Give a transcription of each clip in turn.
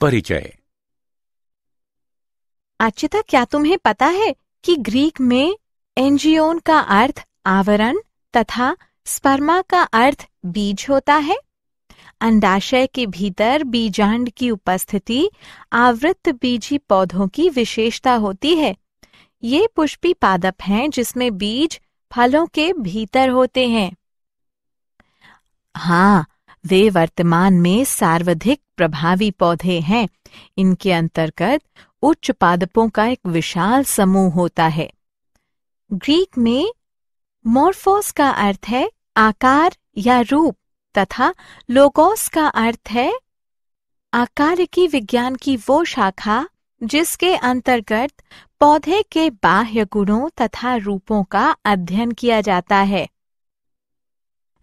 परिचय। अच्युता, क्या तुम्हें पता है कि ग्रीक में एंजियोन का अर्थ आवरण तथा स्पर्मा का अर्थ बीज होता है। अंडाशय के भीतर बीजांड की उपस्थिति आवृत बीजी पौधों की विशेषता होती है। ये पुष्पी पादप हैं जिसमें बीज फलों के भीतर होते हैं। हाँ, वे वर्तमान में सर्वाधिक प्रभावी पौधे हैं। इनके अंतर्गत उच्च पादपों का एक विशाल समूह होता है। ग्रीक में मोर्फोस का अर्थ है आकार या रूप तथा लोगोस का अर्थ है आकारिकी विज्ञान की वो शाखा जिसके अंतर्गत पौधे के बाह्य गुणों तथा रूपों का अध्ययन किया जाता है।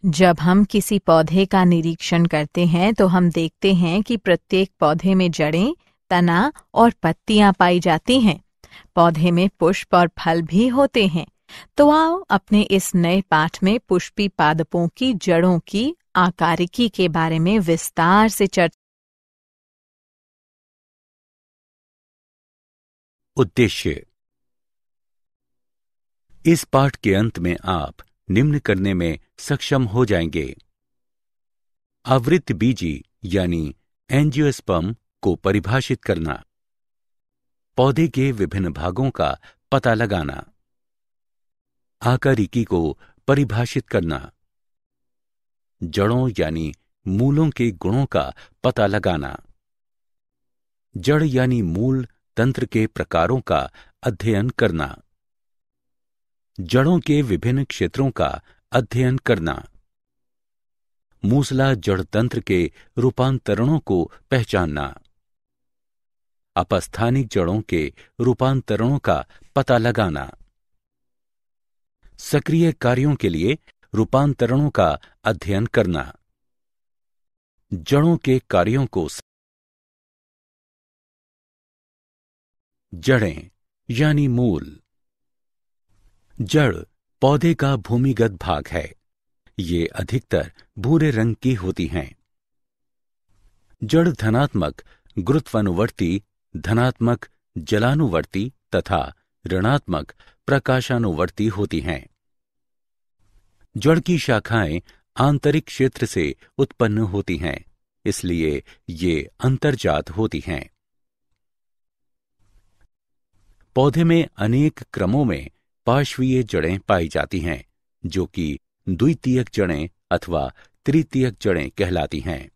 जब हम किसी पौधे का निरीक्षण करते हैं तो हम देखते हैं कि प्रत्येक पौधे में जड़ें, तना और पत्तियां पाई जाती हैं। पौधे में पुष्प और फल भी होते हैं। तो आओ अपने इस नए पाठ में पुष्पी पादपों की जड़ों की आकारिकी के बारे में विस्तार से चर्चा। उद्देश्य। इस पाठ के अंत में आप निम्न करने में सक्षम हो जाएंगे। आवृत बीजी यानी एंजियोस्पर्म को परिभाषित करना, पौधे के विभिन्न भागों का पता लगाना, आकारिकी को परिभाषित करना, जड़ों यानी मूलों के गुणों का पता लगाना, जड़ यानी मूल तंत्र के प्रकारों का अध्ययन करना, जड़ों के विभिन्न क्षेत्रों का अध्ययन करना, मूसला जड़ तंत्र के रूपांतरणों को पहचानना, अपस्थानिक जड़ों के रूपांतरणों का पता लगाना, सक्रिय कार्यों के लिए रूपांतरणों का अध्ययन करना, जड़ों के कार्यों को। जड़ें यानी मूल। जड़ पौधे का भूमिगत भाग है। ये अधिकतर भूरे रंग की होती हैं। जड़ धनात्मक गुरुत्वानुवर्ती, धनात्मक जलानुवर्ती तथा ऋणात्मक प्रकाशानुवर्ती होती हैं। जड़ की शाखाएं आंतरिक क्षेत्र से उत्पन्न होती हैं, इसलिए ये अंतर्जात होती हैं। पौधे में अनेक क्रमों में पार्श्वीय जड़ें पाई जाती हैं, जो कि द्वितीयक जड़ें अथवा तृतीयक जड़ें कहलाती हैं।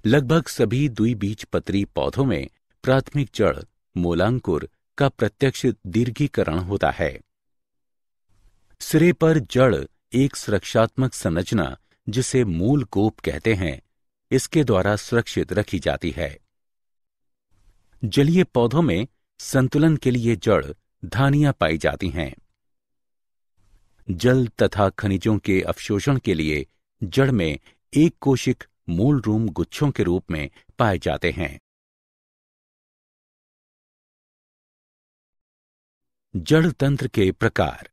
लगभग सभी द्विबीजपत्री पौधों में प्राथमिक जड़ मूलांकुर का प्रत्यक्ष दीर्घीकरण होता है। सिरे पर जड़ एक सुरक्षात्मक संरचना, जिसे मूल कोप कहते हैं, इसके द्वारा सुरक्षित रखी जाती है। जलीय पौधों में संतुलन के लिए जड़ धानियां पाई जाती हैं। जल तथा खनिजों के अवशोषण के लिए जड़ में एक कोशिक मूल रूम गुच्छों के रूप में पाए जाते हैं। जड़ तंत्र के प्रकार।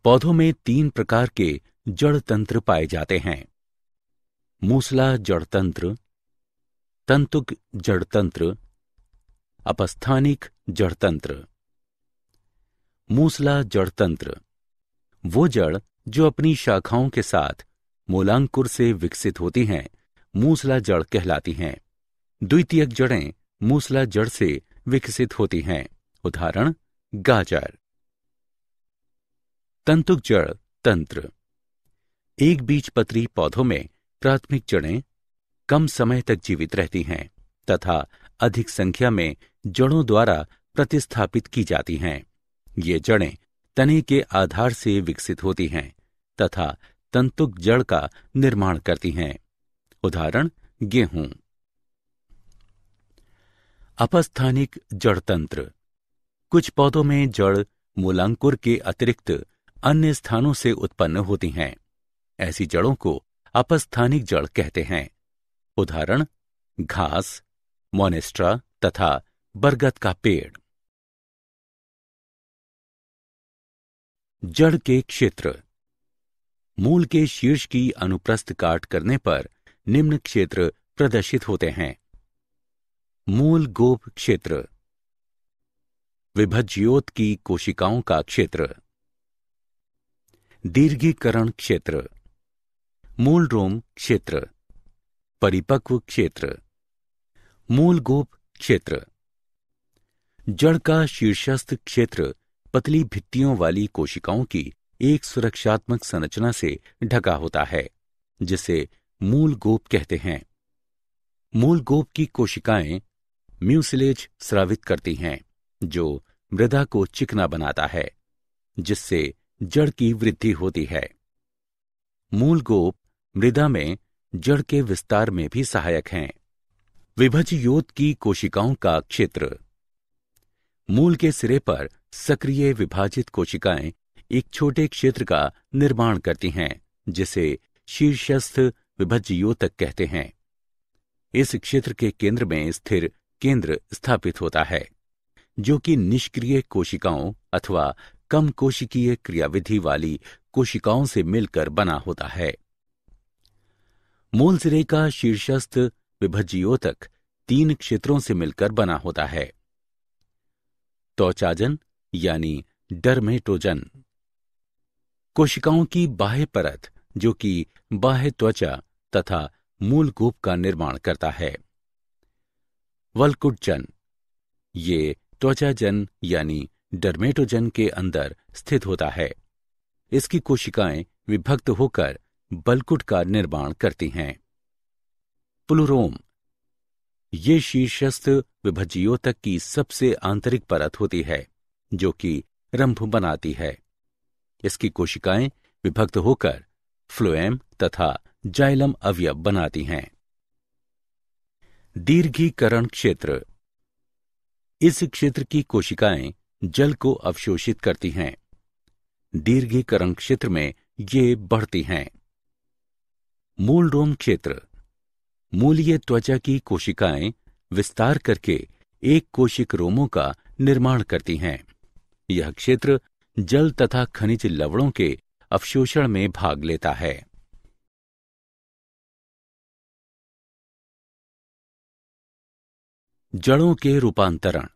पौधों में 3 प्रकार के जड़ तंत्र पाए जाते हैं: मूसला जड़ तंत्र, तंतुक जड़ तंत्र, अपस्थानिक जड़ तंत्र। मूसला जड़ तंत्र वो जड़ जो अपनी शाखाओं के साथ मूलांकुर से विकसित होती हैं, मूसला जड़ कहलाती हैं। द्वितीयक जड़ें मूसला जड़ से विकसित होती हैं। उदाहरण गाजर। तंतुक जड़ तंत्र। एक बीजपत्री पौधों में प्राथमिक जड़ें कम समय तक जीवित रहती हैं तथा अधिक संख्या में जड़ों द्वारा प्रतिस्थापित की जाती हैं। ये जड़ें तने के आधार से विकसित होती हैं तथा तंतुक जड़ का निर्माण करती हैं। उदाहरण गेहूं। अपस्थानिक जड़ तंत्र। कुछ पौधों में जड़ मूलांकुर के अतिरिक्त अन्य स्थानों से उत्पन्न होती हैं। ऐसी जड़ों को अपस्थानिक जड़ कहते हैं। उदाहरण घास, मोनेस्ट्रा तथा बरगद का पेड़। जड़ के क्षेत्र। मूल के शीर्ष की अनुप्रस्थ काट करने पर निम्न क्षेत्र प्रदर्शित होते हैं। मूल गोप क्षेत्र, विभज्योत की कोशिकाओं का क्षेत्र। दीर्घीकरण क्षेत्र, मूल रोम क्षेत्र, परिपक्व क्षेत्र। मूल गोप क्षेत्र, जड़ का शीर्षस्थ क्षेत्र पतली भित्तियों वाली कोशिकाओं की एक सुरक्षात्मक संरचना से ढका होता है, जिसे मूल गोप कहते हैं। मूल गोप की कोशिकाएं म्यूसिलेज स्रावित करती हैं, जो मृदा को चिकना बनाता है, जिससे जड़ की वृद्धि होती है। मूल गोप मृदा में जड़ के विस्तार में भी सहायक हैं। विभज्योत की कोशिकाओं का क्षेत्र, मूल के सिरे पर सक्रिय विभाजित कोशिकाएं एक छोटे क्षेत्र का निर्माण करती हैं, जिसे शीर्षस्थ विभज्योतक कहते हैं। इस क्षेत्र के केंद्र में स्थिर केंद्र स्थापित होता है, जो कि निष्क्रिय कोशिकाओं अथवा कम कोशिकीय क्रियाविधि वाली कोशिकाओं से मिलकर बना होता है। मूल सिरे का शीर्षस्थ विभज्योतक 3 क्षेत्रों से मिलकर बना होता है। त्वचाजन यानी डर्मेटोजन, कोशिकाओं की बाह्य परत जो कि बाह्य त्वचा तथा मूल गोप का निर्माण करता है। वल्कुटजन, ये त्वचाजन यानी डर्मेटोजन के अंदर स्थित होता है। इसकी कोशिकाएं विभक्त होकर बलकुट का निर्माण करती हैं। प्लूरोम, ये शीर्षस्थ विभज्योतक की सबसे आंतरिक परत होती है, जो कि रंभ बनाती है। इसकी कोशिकाएं विभक्त होकर फ्लोएम तथा जाइलम अवयव बनाती हैं। दीर्घीकरण क्षेत्र, इस क्षेत्र की कोशिकाएं जल को अवशोषित करती हैं। दीर्घीकरण क्षेत्र में ये बढ़ती हैं। मूल रोम क्षेत्र, मूलीय त्वचा की कोशिकाएं विस्तार करके एक कोशिक रोमों का निर्माण करती हैं। यह क्षेत्र जल तथा खनिज लवणों के अवशोषण में भाग लेता है। जड़ों के रूपांतरण,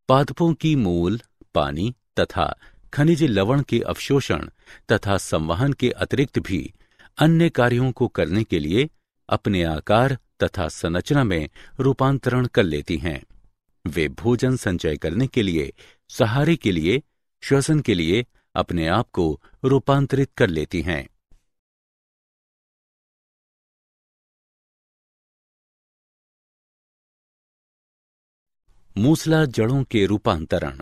पादपों की मूल, पानी तथा खनिज लवण के अवशोषण तथा संवहन के अतिरिक्त भी अन्य कार्यों को करने के लिए अपने आकार तथा संरचना में रूपांतरण कर लेती हैं। वे भोजन संचय करने के लिए, सहारे के लिए, श्वसन के लिए अपने आप को रूपांतरित कर लेती हैं। मूसला जड़ों के रूपांतरण,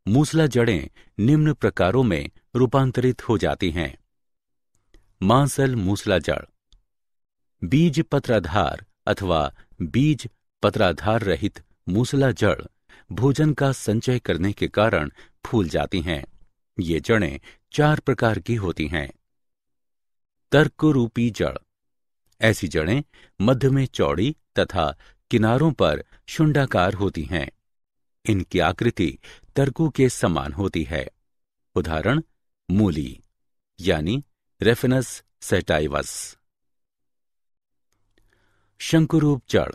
मूसला जड़ें निम्न प्रकारों में रूपांतरित हो जाती हैं। मांसल मूसला जड़, बीज पत्राधार अथवा बीज पत्राधार रहित मूसला जड़ भोजन का संचय करने के कारण फूल जाती हैं। ये जड़ें 4 प्रकार की होती हैं। तर्करूपी जड़, ऐसी जड़ें मध्य में चौड़ी तथा किनारों पर शुंडाकार होती हैं। इनकी आकृति तर्कू के समान होती है। उदाहरण मूली यानी रेफिनस सेटाइवस। शंकुरूप जड़,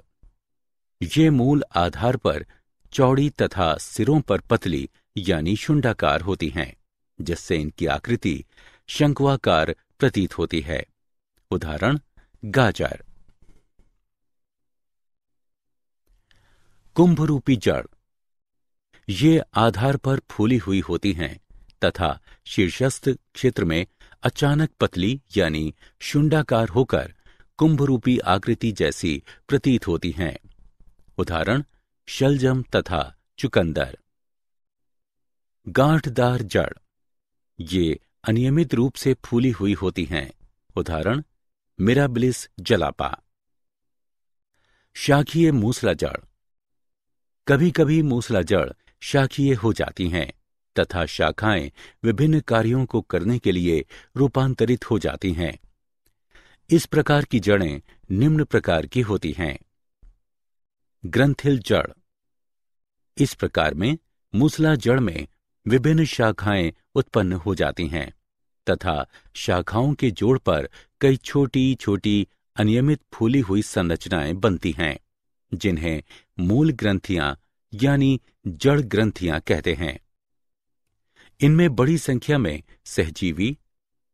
ये मूल आधार पर चौड़ी तथा सिरों पर पतली यानी शुंडाकार होती हैं, जिससे इनकी आकृति शंक्वाकार प्रतीत होती है। उदाहरण गाजर। कुंभरूपी जड़, ये आधार पर फूली हुई होती हैं तथा शीर्षस्थ क्षेत्र में अचानक पतली यानी शुंडाकार होकर कुंभरूपी आकृति जैसी प्रतीत होती हैं। उदाहरण शलजम तथा चुकंदर। गांठदार जड़, ये अनियमित रूप से फूली हुई होती हैं। उदाहरण मिराबिलिस जलापा। शाखीय मूसला जड़, कभी कभी मूसला जड़ शाखीय हो जाती हैं तथा शाखाएं विभिन्न कार्यों को करने के लिए रूपांतरित हो जाती हैं। इस प्रकार की जड़ें निम्न प्रकार की होती हैं। ग्रंथिल जड़, इस प्रकार में मूसला जड़ में विभिन्न शाखाएं उत्पन्न हो जाती हैं तथा शाखाओं के जोड़ पर कई छोटी छोटी अनियमित फूली हुई संरचनाएं बनती हैं, जिन्हें मूल ग्रंथियां यानी जड़ ग्रंथियां कहते हैं। इनमें बड़ी संख्या में सहजीवी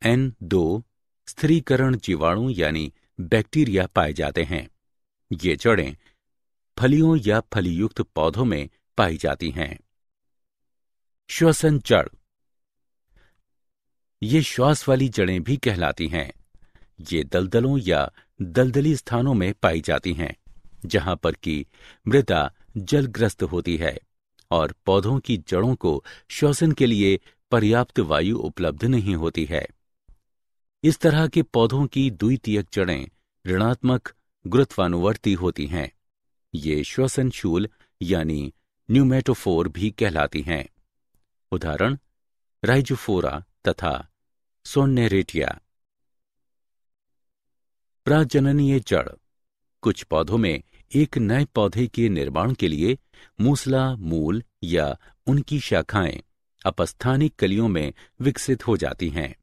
N2 स्थिरीकरण जीवाणु यानी बैक्टीरिया पाए जाते हैं। ये जड़ें फलियों या फलीयुक्त पौधों में पाई जाती हैं। श्वसन जड़, ये श्वास वाली जड़ें भी कहलाती हैं। ये दलदलों या दलदली स्थानों में पाई जाती हैं, जहां पर की मृदा जलग्रस्त होती है और पौधों की जड़ों को श्वसन के लिए पर्याप्त वायु उपलब्ध नहीं होती है। इस तरह के पौधों की द्वितीयक जड़ें ऋणात्मक गुरुत्वानुवर्ती होती हैं। ये श्वसनशूल यानी न्यूमेटोफोर भी कहलाती हैं। उदाहरण राइजोफोरा तथा सोन्नेरेटिया। प्रजननीय जड़, कुछ पौधों में एक नए पौधे के निर्माण के लिए मूसला मूल या उनकी शाखाएं अपस्थानिक कलियों में विकसित हो जाती हैं।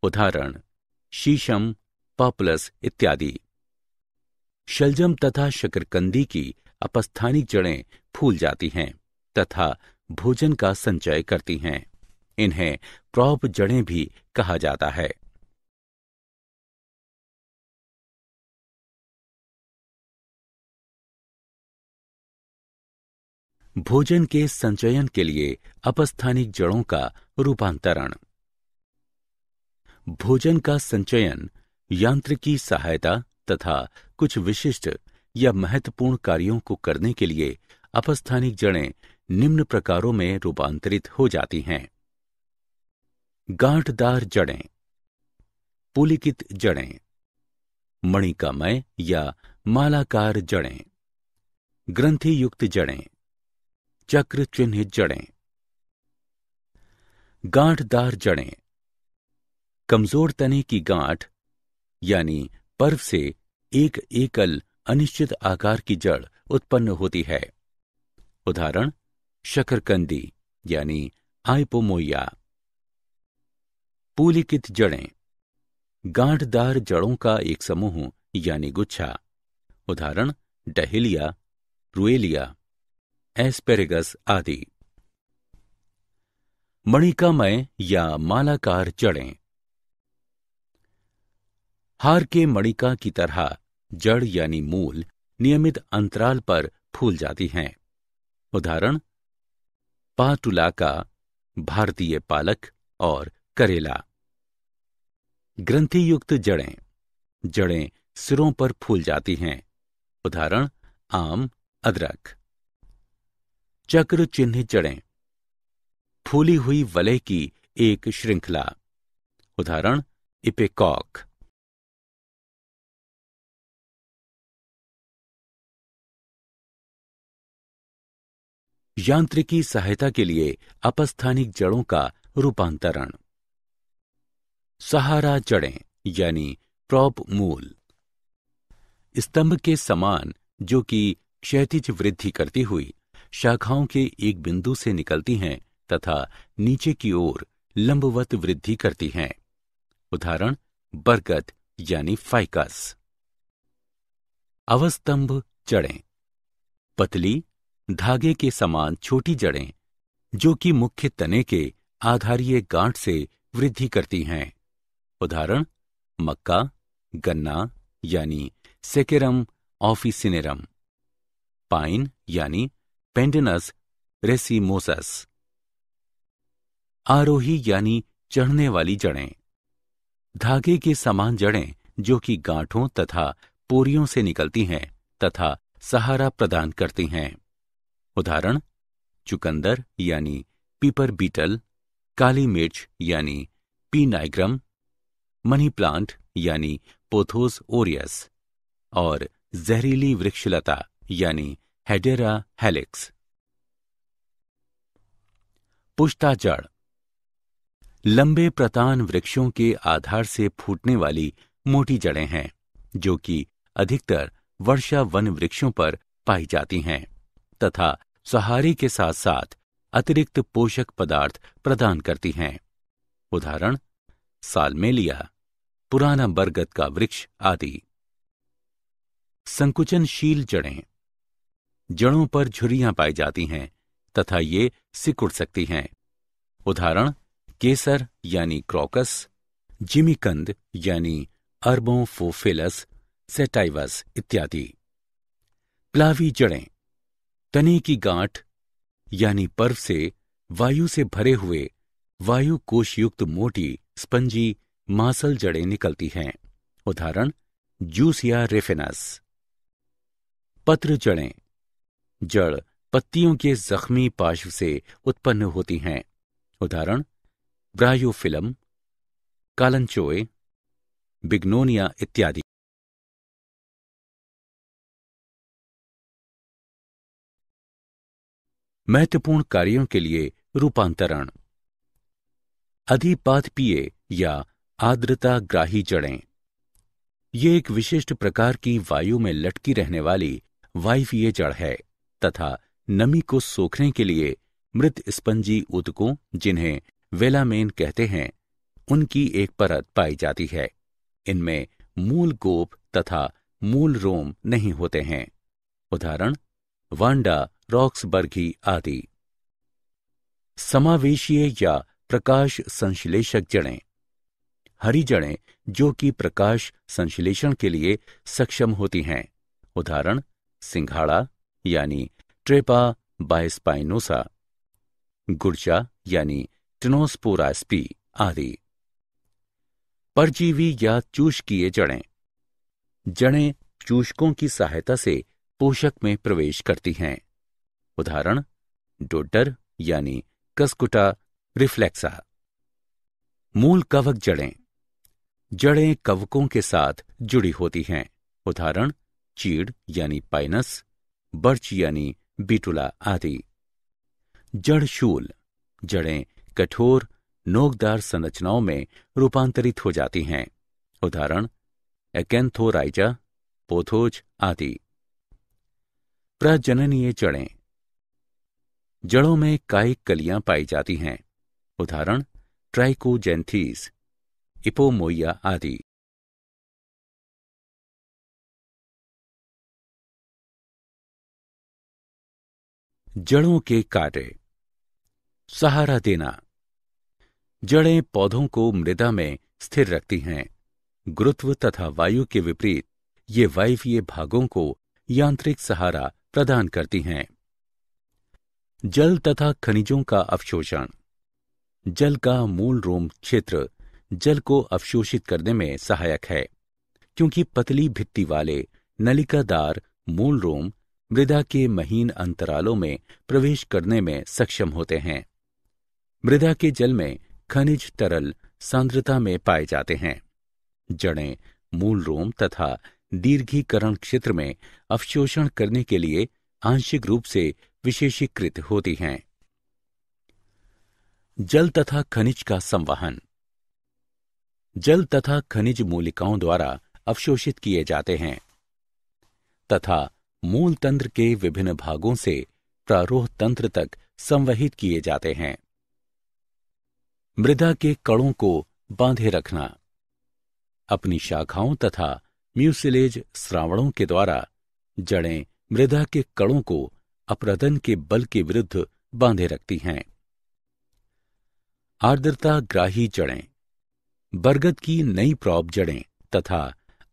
उदाहरण शीशम, पॉपुलस इत्यादि। शलजम तथा शकरकंदी की अपस्थानिक जड़ें फूल जाती हैं तथा भोजन का संचय करती हैं। इन्हें प्रॉप जड़ें भी कहा जाता है। भोजन के संचयन के लिए अपस्थानिक जड़ों का रूपांतरण। भोजन का संचयन यांत्रिकी सहायता तथा कुछ विशिष्ट या महत्वपूर्ण कार्यों को करने के लिए अपस्थानिक जड़ें निम्न प्रकारों में रूपांतरित हो जाती हैं। गांठदार जड़ें, पुलिकित जड़ें, मणिकामय या मालाकार जड़ें, ग्रंथि युक्त जड़ें, चक्र चिन्हित जड़ें। गांठदार जड़ें, कमजोर तने की गांठ यानी पर्व से एक एकल अनिश्चित आकार की जड़ उत्पन्न होती है। उदाहरण शकरकंदी यानी आइपोमोइया। पुलिकित जड़ें, गांठदार जड़ों का एक समूह यानी गुच्छा। उदाहरण डहेलिया, रुएलिया, एस्पेरेगस आदि। मणिकामय या मालाकार जड़ें, हार के मणिका की तरह जड़ यानी मूल नियमित अंतराल पर फूल जाती हैं। उदाहरण पाटुलाका, भारतीय पालक और करेला। ग्रंथि युक्त जड़ें, जड़ें सिरों पर फूल जाती हैं। उदाहरण आम, अदरक। चक्र चिन्हित जड़ें, फूली हुई वलय की एक श्रृंखला। उदाहरण इपेकॉक। यांत्रिकी सहायता के लिए अपस्थानिक जड़ों का रूपांतरण। सहारा जड़ें यानी प्रॉप मूल, स्तंभ के समान जो कि क्षैतिज वृद्धि करती हुई शाखाओं के एक बिंदु से निकलती हैं तथा नीचे की ओर लंबवत वृद्धि करती हैं। उदाहरण बरगद यानी फाइकस। अवस्तंभ जड़ें, पतली धागे के समान छोटी जड़ें जो कि मुख्य तने के आधारीय गांठ से वृद्धि करती हैं। उदाहरण मक्का, गन्ना यानी सेकेरम ऑफिसिनेरम, पाइन यानी पेंडेनस रेसिमोसस। आरोही यानी चढ़ने वाली जड़ें, धागे के समान जड़ें जो कि गांठों तथा पोरियों से निकलती हैं तथा सहारा प्रदान करती हैं। उदाहरण चुकंदर यानी पीपर बीटल, काली मिर्च यानी पी नाइग्रम, मनी प्लांट यानी पोथोस ओरियस और जहरीली वृक्षलता यानी हेडेरा हेलिक्स। पुष्टा जड़, लंबे प्रतान वृक्षों के आधार से फूटने वाली मोटी जड़ें हैं जो कि अधिकतर वर्षा वन वृक्षों पर पाई जाती हैं तथा सहारे के साथ साथ अतिरिक्त पोषक पदार्थ प्रदान करती हैं। उदाहरण सालमेलिया, पुराना बरगद का वृक्ष आदि। संकुचनशील जड़ें। जड़ों पर झुर्रियां पाई जाती हैं तथा ये सिकुड़ सकती हैं। उदाहरण केसर यानी क्रोकस, जिमीकंद यानी अर्बोफोफिलस सेटाइवस इत्यादि। प्लावी जड़ें, तने की गांठ यानी पर्व से वायु से भरे हुए वायु कोशयुक्त मोटी स्पंजी मांसल जड़ें निकलती हैं। उदाहरण जूसिया रेफिनस। पत्र जड़ें, जड़ पत्तियों के जख्मी पार्श्व से उत्पन्न होती हैं। उदाहरण ब्रायोफिलम, कालंचोए, बिग्नोनिया इत्यादि। महत्वपूर्ण कार्यों के लिए रूपांतरण। अधिपादपीय या आर्द्रता ग्राही जड़ें, ये एक विशिष्ट प्रकार की वायु में लटकी रहने वाली वायवीय जड़ है तथा नमी को सोखने के लिए मृत स्पंजी ऊतकों, जिन्हें वेलामेन कहते हैं, उनकी एक परत पाई जाती है। इनमें मूल गोप तथा मूल रोम नहीं होते हैं। उदाहरण वांडा रॉक्सबर्गी आदि। समावेशीय या प्रकाश संश्लेषक जड़ें, हरी जड़ें जो कि प्रकाश संश्लेषण के लिए सक्षम होती हैं। उदाहरण सिंघाड़ा यानी ट्रेपा बायस्पाइनोसा, गुर्जा यानी टिनोस्पोरास्पी आदि। परजीवी या चूषकीय जड़ें, जड़ें चूषकों की सहायता से पोषक में प्रवेश करती हैं। उदाहरण डोडर यानी कस्कुटा रिफ्लेक्सा। मूल कवक जड़ें, जड़ें कवकों के साथ जुड़ी होती हैं। उदाहरण चीड़ यानी पाइनस, बर्च यानी बीटुला आदि। जड़शूल, जड़ें कठोर नोकदार संरचनाओं में रूपांतरित हो जाती हैं। उदाहरण एकैंथोराइजा, पोथोज आदि। प्रजननीय जड़ें, जड़ों में कायिक कलियां पाई जाती हैं। उदाहरण ट्राइकोजेंथीस, इपोमोइया आदि। जड़ों के कार्य। सहारा देना, जड़ें पौधों को मृदा में स्थिर रखती हैं। गुरुत्व तथा वायु के विपरीत ये वायवीय भागों को यांत्रिक सहारा प्रदान करती हैं। जल तथा खनिजों का अवशोषण, जल का मूल रोम क्षेत्र जल को अवशोषित करने में सहायक है, क्योंकि पतली भित्ति वाले नलिकादार मूल रोम मृदा के महीन अंतरालों में प्रवेश करने में सक्षम होते हैं। मृदा के जल में खनिज तरल सांद्रता में पाए जाते हैं। जड़ें मूल रोम तथा दीर्घीकरण क्षेत्र में अवशोषण करने के लिए आंशिक रूप से विशेषीकृत होती हैं। जल तथा खनिज का संवहन, जल तथा खनिज मूलिकाओं द्वारा अवशोषित किए जाते हैं तथा मूल तंत्र के विभिन्न भागों से प्रारोह तंत्र तक संवहित किए जाते हैं। मृदा के कणों को बांधे रखना, अपनी शाखाओं तथा म्यूसिलेज श्रावणों के द्वारा जड़ें मृदा के कणों को अपरदन के बल के विरुद्ध बांधे रखती हैं। आर्द्रता ग्राही जड़ें, बरगद की नई प्रॉप जड़ें तथा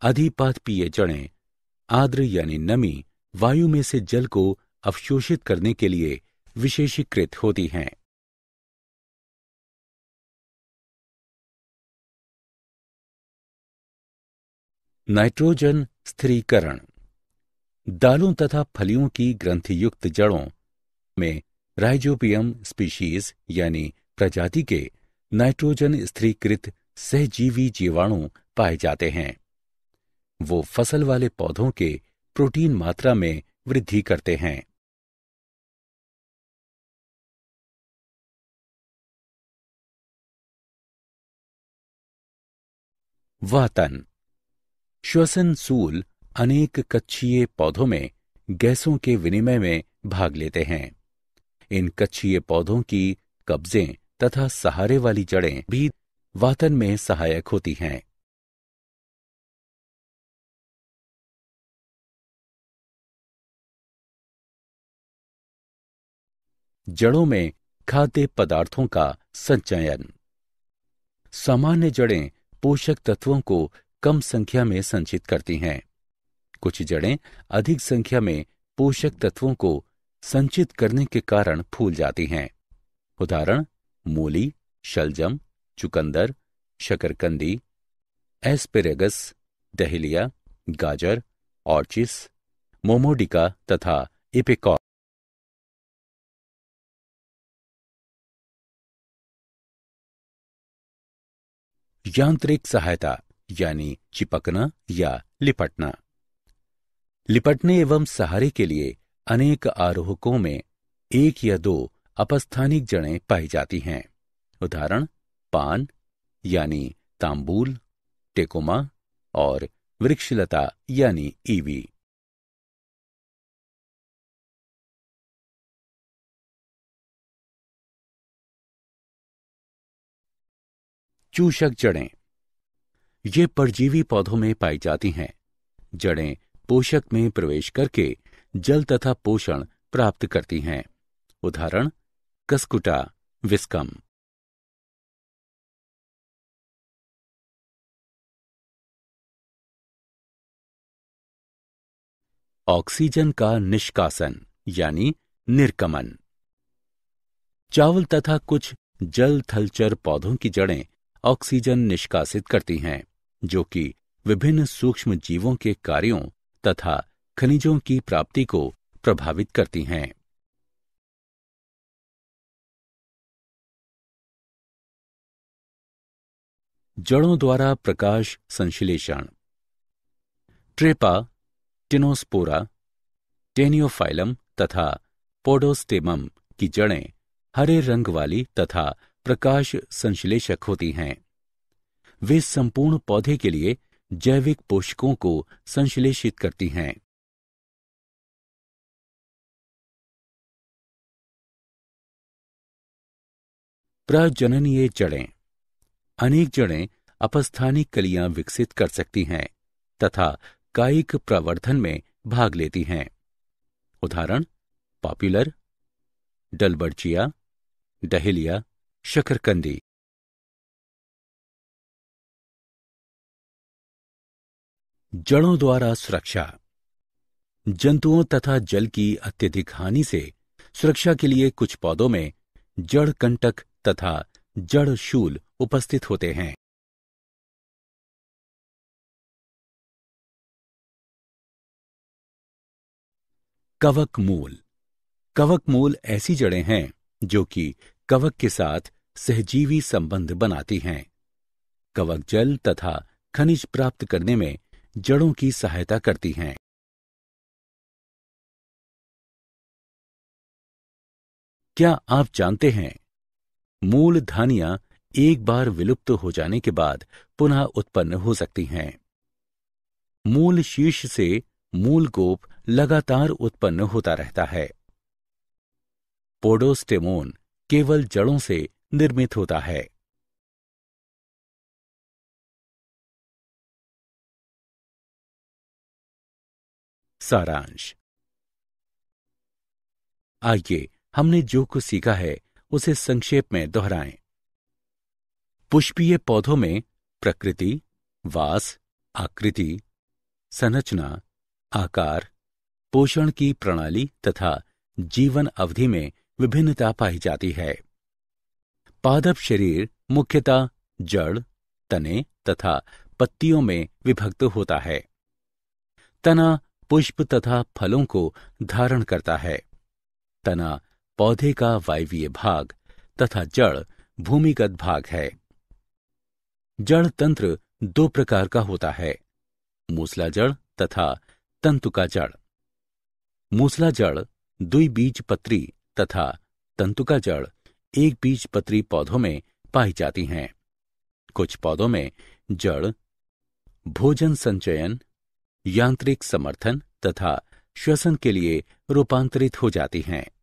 अधिपादपीय जड़ें आर्द्र यानी नमी वायु में से जल को अवशोषित करने के लिए विशेषीकृत होती हैं। नाइट्रोजन स्थिरीकरण, दालों तथा फलियों की ग्रंथियुक्त जड़ों में राइजोबियम स्पीशीज यानी प्रजाति के नाइट्रोजन स्थिरीकृत सहजीवी जीवाणु पाए जाते हैं। वो फसल वाले पौधों के प्रोटीन मात्रा में वृद्धि करते हैं। वातन, श्वसन सूल अनेक कक्षीय पौधों में गैसों के विनिमय में भाग लेते हैं। इन कक्षीय पौधों की कब्जें तथा सहारे वाली जड़ें भी वातन में सहायक होती हैं। जड़ों में खाद्य पदार्थों का संचयन। सामान्य जड़ें पोषक तत्वों को कम संख्या में संचित करती हैं। कुछ जड़ें अधिक संख्या में पोषक तत्वों को संचित करने के कारण फूल जाती हैं। उदाहरण मूली, शलजम, चुकंदर, शकरकंदी, एस्पेरेगस, डहेलिया, गाजर, ऑर्चिस, मोमोडिका तथा एपिकॉक। यांत्रिक सहायता यानी चिपकना या लिपटना। लिपटने एवं सहारे के लिए अनेक आरोहकों में एक या दो अपस्थानिक जड़ें पाई जाती हैं। उदाहरण पान यानी तांबूल, टेकोमा और वृक्षलता यानी ईवी। चूषक जड़ें ये परजीवी पौधों में पाई जाती हैं। जड़ें पोषक में प्रवेश करके जल तथा पोषण प्राप्त करती हैं। उदाहरण कस्कुटा विस्कम। ऑक्सीजन का निष्कासन यानी निर्गमन। चावल तथा कुछ जल थलचर पौधों की जड़ें ऑक्सीजन निष्कासित करती हैं, जो कि विभिन्न सूक्ष्म जीवों के कार्यों तथा खनिजों की प्राप्ति को प्रभावित करती हैं। जड़ों द्वारा प्रकाश संश्लेषण। ट्रेपा, टिनोस्पोरा, टेनियोफाइलम तथा पोडोस्टेमम की जड़ें हरे रंग वाली तथा प्रकाश संश्लेषक होती हैं। वे संपूर्ण पौधे के लिए जैविक पोषकों को संश्लेषित करती हैं। प्रजननीय जड़ें। अनेक जड़ें अपस्थानिक कलियां विकसित कर सकती हैं तथा कायिक प्रवर्धन में भाग लेती हैं। उदाहरण पॉपुलर, डलबर्चिया, डहेलिया, शकरकंदी। जड़ों द्वारा सुरक्षा। जंतुओं तथा जल की अत्यधिक हानि से सुरक्षा के लिए कुछ पौधों में जड़ कंटक तथा जड़ शूल उपस्थित होते हैं। कवक मूल। कवक मूल ऐसी जड़ें हैं जो कि कवक के साथ सहजीवी संबंध बनाती हैं। कवक जल तथा खनिज प्राप्त करने में जड़ों की सहायता करती हैं। क्या आप जानते हैं मूल धानियां एक बार विलुप्त हो जाने के बाद पुनः उत्पन्न हो सकती हैं। मूल शीर्ष से मूल गोप लगातार उत्पन्न होता रहता है। पोडोस्टेमोन केवल जड़ों से निर्मित होता है। सारांश। आइए हमने जो कुछ सीखा है उसे संक्षेप में दोहराएं। पुष्पीय पौधों में प्रकृति, वास, आकृति, संरचना, आकार, पोषण की प्रणाली तथा जीवन अवधि में विभिन्नता पाई जाती है। पादप शरीर मुख्यतः जड़, तने तथा पत्तियों में विभक्त होता है। तना पुष्प तथा फलों को धारण करता है। तना पौधे का वायवीय भाग तथा जड़ भूमिगत भाग है। जड़ तंत्र दो प्रकार का होता है, मूसला जड़ तथा तंतुका जड़। मूसला जड़ द्विबीजपत्री तथा तंतुका जड़ एक बीजपत्री पौधों में पाई जाती हैं। कुछ पौधों में जड़ भोजन संचयन, यांत्रिक समर्थन तथा श्वसन के लिए रूपांतरित हो जाती हैं।